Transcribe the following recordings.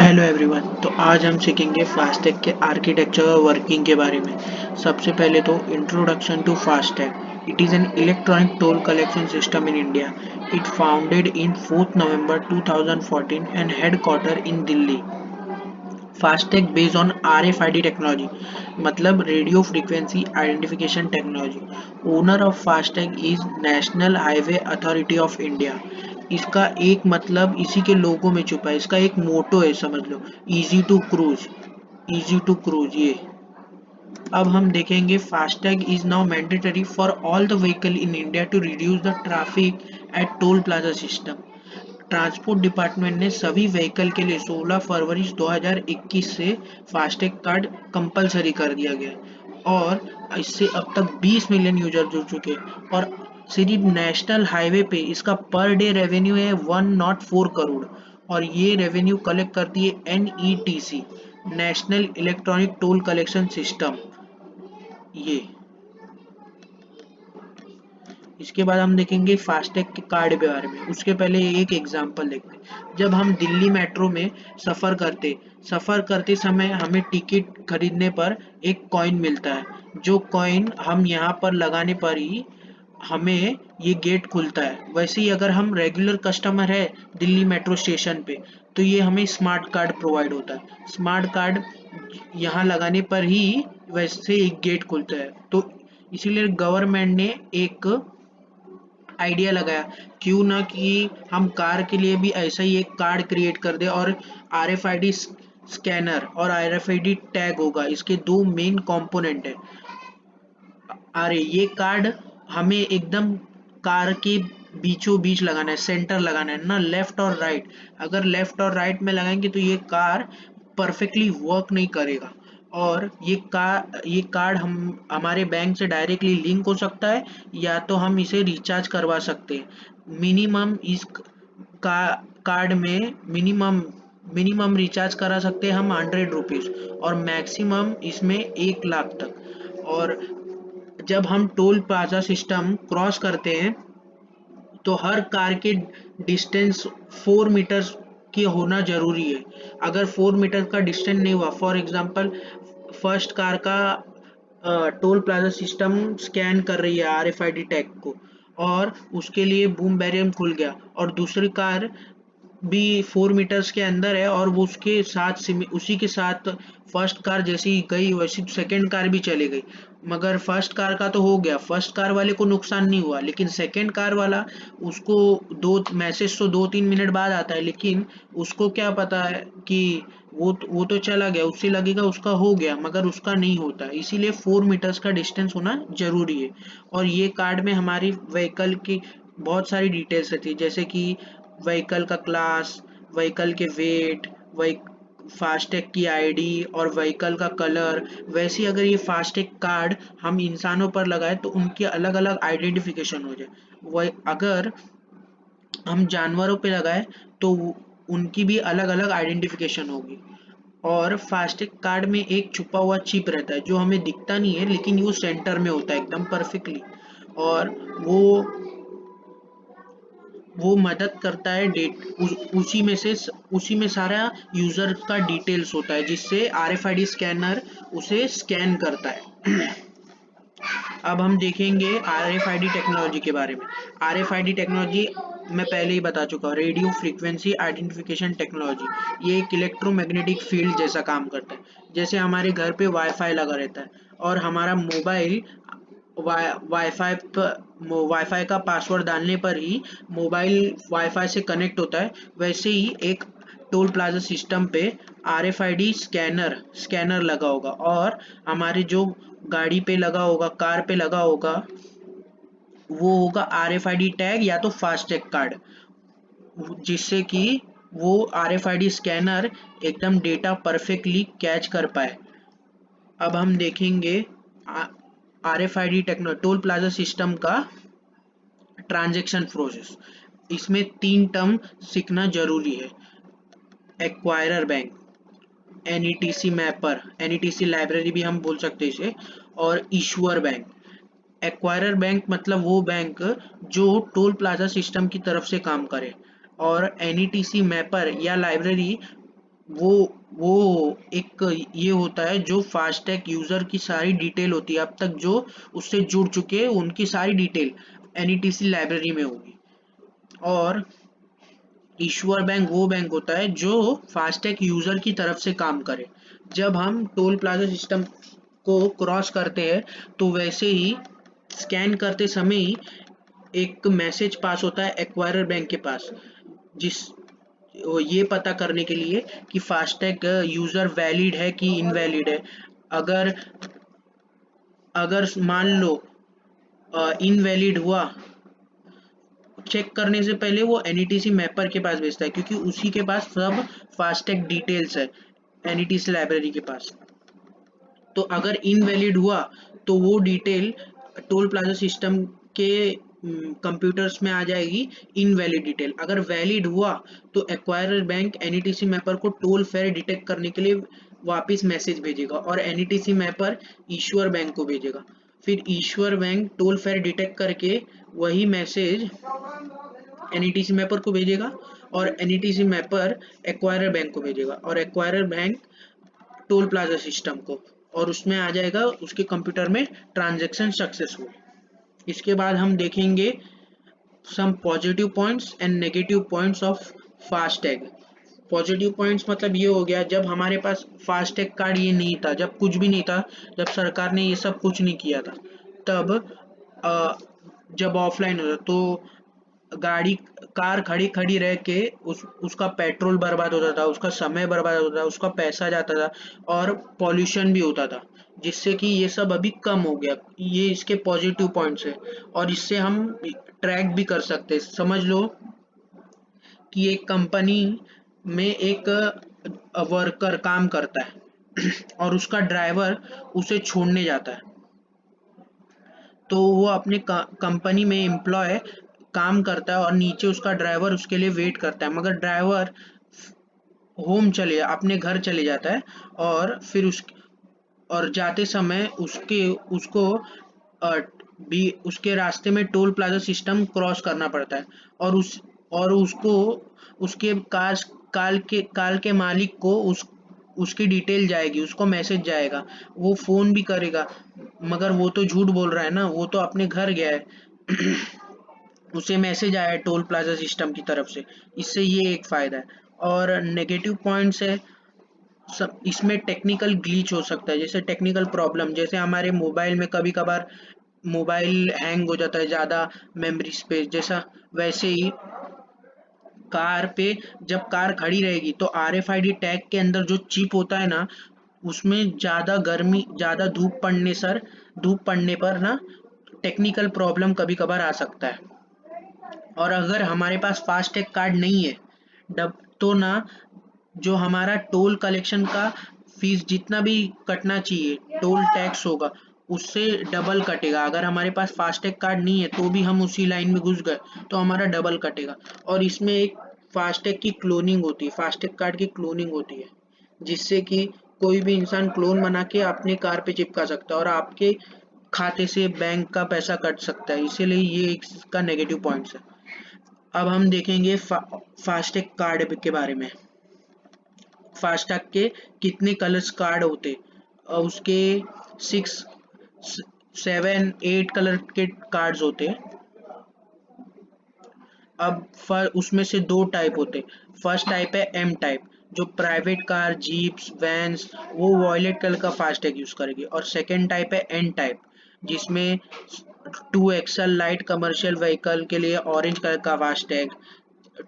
Hello everyone. तो आज हम सीखेंगे फास्टैग के आर्किटेक्चर और वर्किंग के बारे में। सबसे पहले तो introduction to FASTag. It is an electronic toll collection system in India. It founded in 4th November 2014 and headquarter in Delhi. FASTag based on RFID technology, मतलब radio frequency identification technology. Owner of FASTag is national highway authority of India. इसका एक मतलब इसी के लोगों में छुपा है, इसका एक मोटो है, समझ लो, easy to cruise. Easy to cruise ये। अब हम देखेंगे FASTag is now mandatory for all the vehicle in India to reduce the traffic at toll plaza system. Transport department ने सभी व्हीकल के लिए 16 फरवरी 2021 से फास्टैग कार्ड कंपलसरी कर दिया गया और इससे अब तक 20 मिलियन यूजर जुड़ चुके हैं। और सिर्फ नेशनल हाईवे पे इसका पर डे रेवेन्यू है 104 करोड़। और ये रेवेन्यू कलेक्ट करती है NETC, national electronic toll collection system. ये इसके बाद हम देखेंगे फास्टैग के कार्ड के बारे में। उसके पहले एक एग्जांपल देखते हैं। जब हम दिल्ली मेट्रो में सफ़र करते समय हमें टिकट खरीदने पर एक कॉइन मिलता है। जो कॉइन हम यहाँ पर लगाने पर ही हमें ये गेट खुलता है। वैसे ही अगर हम रेगुलर कस्टमर है दिल्ली मेट्रो स्टेशन पे, तो ये हमें स्मार्ट कार्ड प्रोवाइड होता है। स्मार्ट कार्ड यहाँ लगाने पर ही वैसे एक गेट खुलता है। तो इसीलिए गवर्नमेंट ने एक आइडिया लगाया, क्यों ना कि हम कार के लिए भी ऐसा ही एक कार्ड क्रिएट कर दे। और RFID स्कैनर और RFID टैग होगा, इसके दो मेन कंपोनेंट है। अरे ये कार्ड हमें एकदम कार के बीचों बीच लगाना है, सेंटर लगाना है ना, लेफ्ट और राइट। अगर लेफ्ट और राइट में लगाएंगे तो ये कार परफेक्टली वर्क नहीं करेगा। और ये कार्ड हम हमारे बैंक से डायरेक्टली लिंक हो सकता है, या तो हम इसे रिचार्ज करवा सकते हैं। मिनिमम इस का कार्ड में मिनिमम रिचार्ज करा सकते हैं हम 100 रुपीज़, और मैक्सिमम इसमें 1 लाख तक। और जब हम टोल प्लाजा सिस्टम क्रॉस करते हैं तो हर कार के डिस्टेंस 4 मीटर की होना जरूरी है। अगर 4 मीटर का डिस्टेंस नहीं हुआ, फॉर एग्जांपल फर्स्ट कार का टोल प्लाजा सिस्टम स्कैन कर रही है RFID टैग को, और उसके लिए बूम बैरियर खुल गया, और दूसरी कार भी 4 मीटर्स के अंदर है और वो उसके साथ उसी के साथ फर्स्ट कार जैसी गई वैसी सेकंड कार भी चली गई। मगर फर्स्ट कार का तो हो गया, फर्स्ट कार वाले को नुकसान नहीं हुआ, लेकिन सेकंड कार वाला, उसको दो मैसेज तो 2-3 मिनट बाद आता है, लेकिन उसको क्या पता है कि वो तो चला गया, उससे लगेगा उसका हो गया, मगर उसका नहीं होता। इसीलिए 4 मीटर्स का डिस्टेंस होना जरूरी है। और ये कार्ड में हमारी व्हीकल की बहुत सारी डिटेल्स रहती है, जैसे कि व्हीकल का क्लास, व्हीकल के वेट, फास्टैग की आईडी और व्हीकल का कलर। वैसे ही अगर ये फास्टैग कार्ड हम इंसानों पर लगाए तो उनकी अलग अलग आइडेंटिफिकेशन हो जाए। वह अगर हम जानवरों पे लगाए तो उनकी भी अलग अलग आइडेंटिफिकेशन होगी। और फास्टैग कार्ड में एक छुपा हुआ चिप रहता है जो हमें दिखता नहीं है, लेकिन वो सेंटर में होता है एकदम परफेक्टली। और वो वो मदद करता है डेट उसी में सारा यूजर का डिटेल्स होता है, जिससे RFID स्कैनर उसे स्कैन करता है। अब हम देखेंगे RFID टेक्नोलॉजी के बारे में। RFID टेक्नोलॉजी मैं पहले ही बता चुका हूँ, रेडियो फ्रीक्वेंसी आइडेंटिफिकेशन टेक्नोलॉजी। ये एक इलेक्ट्रोमैग्नेटिक फील्ड जैसा काम करता है। जैसे हमारे घर पे वाईफाई लगा रहता है और हमारा मोबाइल वाईफाई का पासवर्ड डालने पर ही मोबाइल वाईफाई से कनेक्ट होता है, वैसे ही एक टोल प्लाजा सिस्टम पे RFID स्कैनर लगा होगा, और हमारे जो गाड़ी पे लगा होगा, कार पे लगा होगा, वो होगा RFID टैग या तो फास्टैग कार्ड, जिससे कि वो RFID स्कैनर एकदम डेटा परफेक्टली कैच कर पाए। अब हम देखेंगे RFID टोल प्लाजा सिस्टम का ट्रांजैक्शन प्रोसेस। इसमें 3 टर्म सीखना जरूरी है। Acquirer bank, NETC mapper, NETC library भी हम बोल सकते हैं इसे, और इशूअर बैंक। एक्वायरर बैंक मतलब वो बैंक जो टोल प्लाजा सिस्टम की तरफ से काम करे, और NETC मैपर या लाइब्रेरी वो वो एक ये होता है जो फास्टैग यूजर की सारी डिटेल होती है, अब तक जो उससे जुड़ चुके हैं उनकी सारी डिटेल एनईटीसी लाइब्रेरी में होगी। और इश्यूअर बैंक वो बैंक होता है जो फास्टैग यूजर की तरफ से काम करे। जब हम टोल प्लाजा सिस्टम को क्रॉस करते हैं तो वैसे ही स्कैन करते समय ही एक मैसेज पास होता है एक्वायरर बैंक के पास, जिस वो ये पता करने के लिए कि फास्टैग यूजर वैलिड है कि इनवैलिड है। अगर अगर मान लो इनवैलिड हुआ, चेक करने से पहले वो एनईटीसी मैपर के पास भेजता है, क्योंकि उसी के पास सब फास्टैग डिटेल्स है एनईटीसी लाइब्रेरी के पास। तो अगर इनवैलिड हुआ तो वो डिटेल टोल प्लाजा सिस्टम के कंप्यूटर्स में आ जाएगी इनवैलिड डिटेल। अगर वैलिड हुआ तो एक्वायरर बैंक एनईटीसी मैपर को टोल फेयर डिटेक्ट करने के लिए वापस मैसेज भेजेगा और एनईटीसी मैपर ईश्वर बैंक को भेजेगा। फिर ईश्वर बैंक टोल फेयर डिटेक्ट करके वही मैसेज एनईटीसी मैपर को भेजेगा और एनईटीसी मैपर एक्वायरर बैंक को भेजेगा और acquirer bank toll plaza system को, और उसमें आ जाएगा उसके कंप्यूटर में ट्रांजैक्शन सक्सेसफुल। इसके बाद हम देखेंगे some positive points and negative points of FASTag. Positive points मतलब ये हो गया जब हमारे पास फास्टैग कार्ड ये नहीं था, जब कुछ भी नहीं था, जब सरकार ने ये सब कुछ नहीं किया था, तब अ, जब ऑफलाइन होता तो गाड़ी कार खड़ी खड़ी रह के उसका पेट्रोल बर्बाद होता था, उसका समय बर्बाद होता था, उसका पैसा जाता था और पॉल्यूशन भी होता था, जिससे कि ये सब अभी कम हो गया। ये इसके पॉजिटिव पॉइंट्स है और इससे हम ट्रैक भी कर सकते हैं। समझ लो कि एक कंपनी में एक वर्कर काम करता है और उसका ड्राइवर उसे छोड़ने जाता है, तो वो अपने कंपनी में एम्प्लॉय काम करता है और नीचे उसका ड्राइवर उसके लिए वेट करता है, मगर ड्राइवर होम चले अपने घर चले जाता है और फिर उस और जाते समय उसको अ, भी उसके रास्ते में टोल प्लाजा सिस्टम क्रॉस करना पड़ता है और उसको उसके कार के मालिक को उसकी डिटेल जाएगी, उसको मैसेज जाएगा, वो फोन भी करेगा, मगर वो तो झूठ बोल रहा है ना, वो तो अपने घर गया है उसे मैसेज आया है टोल प्लाजा सिस्टम की तरफ से। इससे ये एक फायदा है। और नेगेटिव पॉइंट्स है सब इसमें टेक्निकल ग्लिच हो सकता है, जैसे टेक्निकल प्रॉब्लम, जैसे हमारे मोबाइल में कभी कभार मोबाइल हैंग हो जाता है ज़्यादा मेमोरी स्पेस जैसा, वैसे ही कार पे जब कार खड़ी रहेगी तो आरएफआईडी टैग के अंदर जो चिप होता है ना, उसमें ज़्यादा धूप पड़ने पर ना टेक्निकल प्रॉब्लम कभी कभार आ सकता है। और अगर हमारे पास फास्टैग कार्ड नहीं है डब तो ना, जो हमारा टोल कलेक्शन का फीस जितना भी कटना चाहिए टोल टैक्स होगा, उससे डबल कटेगा। अगर हमारे पास फास्टैग कार्ड नहीं है तो भी हम उसी लाइन में घुस गए तो हमारा डबल कटेगा। और इसमें एक फास्टैग की क्लोनिंग होती है, फास्टैग कार्ड की क्लोनिंग होती है, जिससे कि कोई भी इंसान क्लोन बना के अपने कार पे चिपका सकता है और आपके खाते से बैंक का पैसा कट सकता है, इसीलिए ये इसका नेगेटिव पॉइंट्स है। अब हम देखेंगे फास्टैग कार्ड के बारे में। फास्टैग के कितने कलर्स कार्ड होते, उसके 6 7 8 कलर के कार्ड्स होते। अब उसमें से दो टाइप होते। फर्स्ट टाइप है एम टाइप, जो प्राइवेट कार जीप्स वैन्स वो वॉयलेट कलर का फास्टैग यूज करेगी, और सेकेंड टाइप है एन टाइप, जिसमें 2 एक्सल लाइट कमर्शियल व्हीकल के लिए ऑरेंज कलर का फास्टैग,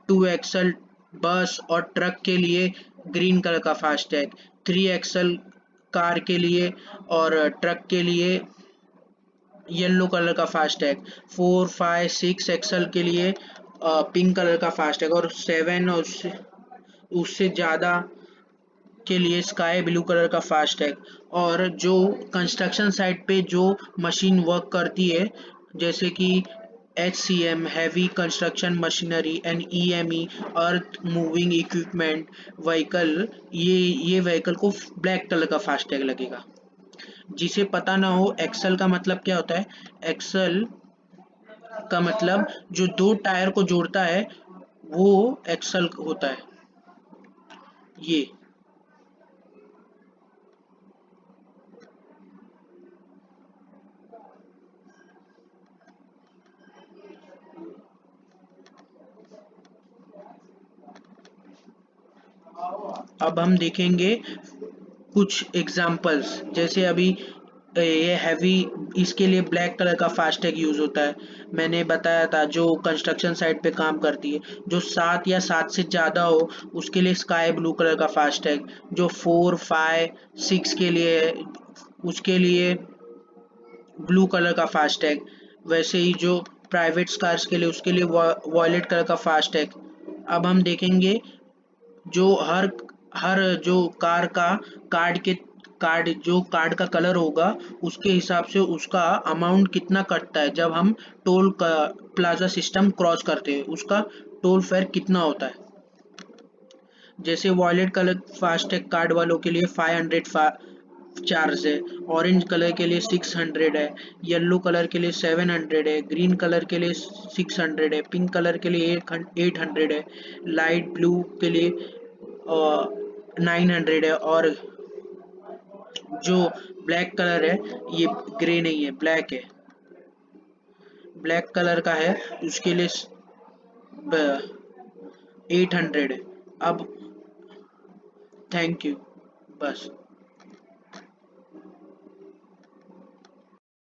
2 एक्सल बस और ट्रक के लिए ग्रीन कलर का फास्टैग, 3 एक्सल कार के लिए और ट्रक के लिए येलो कलर का फास्टैग, 4 5 6 एक्सल के लिए पिंक कलर का फास्टैग, और 7 और उससे ज़्यादा के लिए स्काई ब्लू कलर का फास्टैग। और जो कंस्ट्रक्शन साइट पे जो मशीन वर्क करती है, जैसे कि HCM heavy construction machinery and EME earth moving equipment vehicle, ये व्हीकल को ब्लैक कलर का फास्टैग लगेगा। जिसे पता ना हो एक्सल का मतलब क्या होता है, एक्सल का मतलब जो दो टायर को जोड़ता है वो एक्सल होता है। ये अब हम देखेंगे कुछ एग्जाम्पल्स, जैसे अभी ये हैवी, इसके लिए ब्लैक कलर का फास्टैग यूज होता है। मैंने बताया था जो कंस्ट्रक्शन साइट पे काम करती है, जो 7 से ज़्यादा हो उसके लिए स्काई ब्लू कलर का फास्टैग, जो 4, 5, 6 के लिए है उसके लिए ब्लू कलर का फास्टैग, वैसे ही जो प्राइवेट कार्स के लिए उसके लिए वॉयलेट कलर का फास्टैग। अब हम देखेंगे जो हर हर जो कार का कार्ड का कलर होगा उसके हिसाब से उसका अमाउंट कितना कटता है, जब हम टोल का प्लाजा सिस्टम क्रॉस करते हैं उसका टोल फेयर कितना होता है। जैसे वॉयलेट कलर फास्टैग कार्ड वालों के लिए 500 चार्ज है, ऑरेंज कलर के लिए 600 है, येलो कलर के लिए 700 है, ग्रीन कलर के लिए 600 है, पिंक कलर के लिए 800 है, लाइट ब्लू के लिए 900 है, और जो ब्लैक कलर है, ये ग्रे नहीं है, ब्लैक है, ब्लैक कलर का है, उसके लिए 800 है। अब थैंक यू, बस।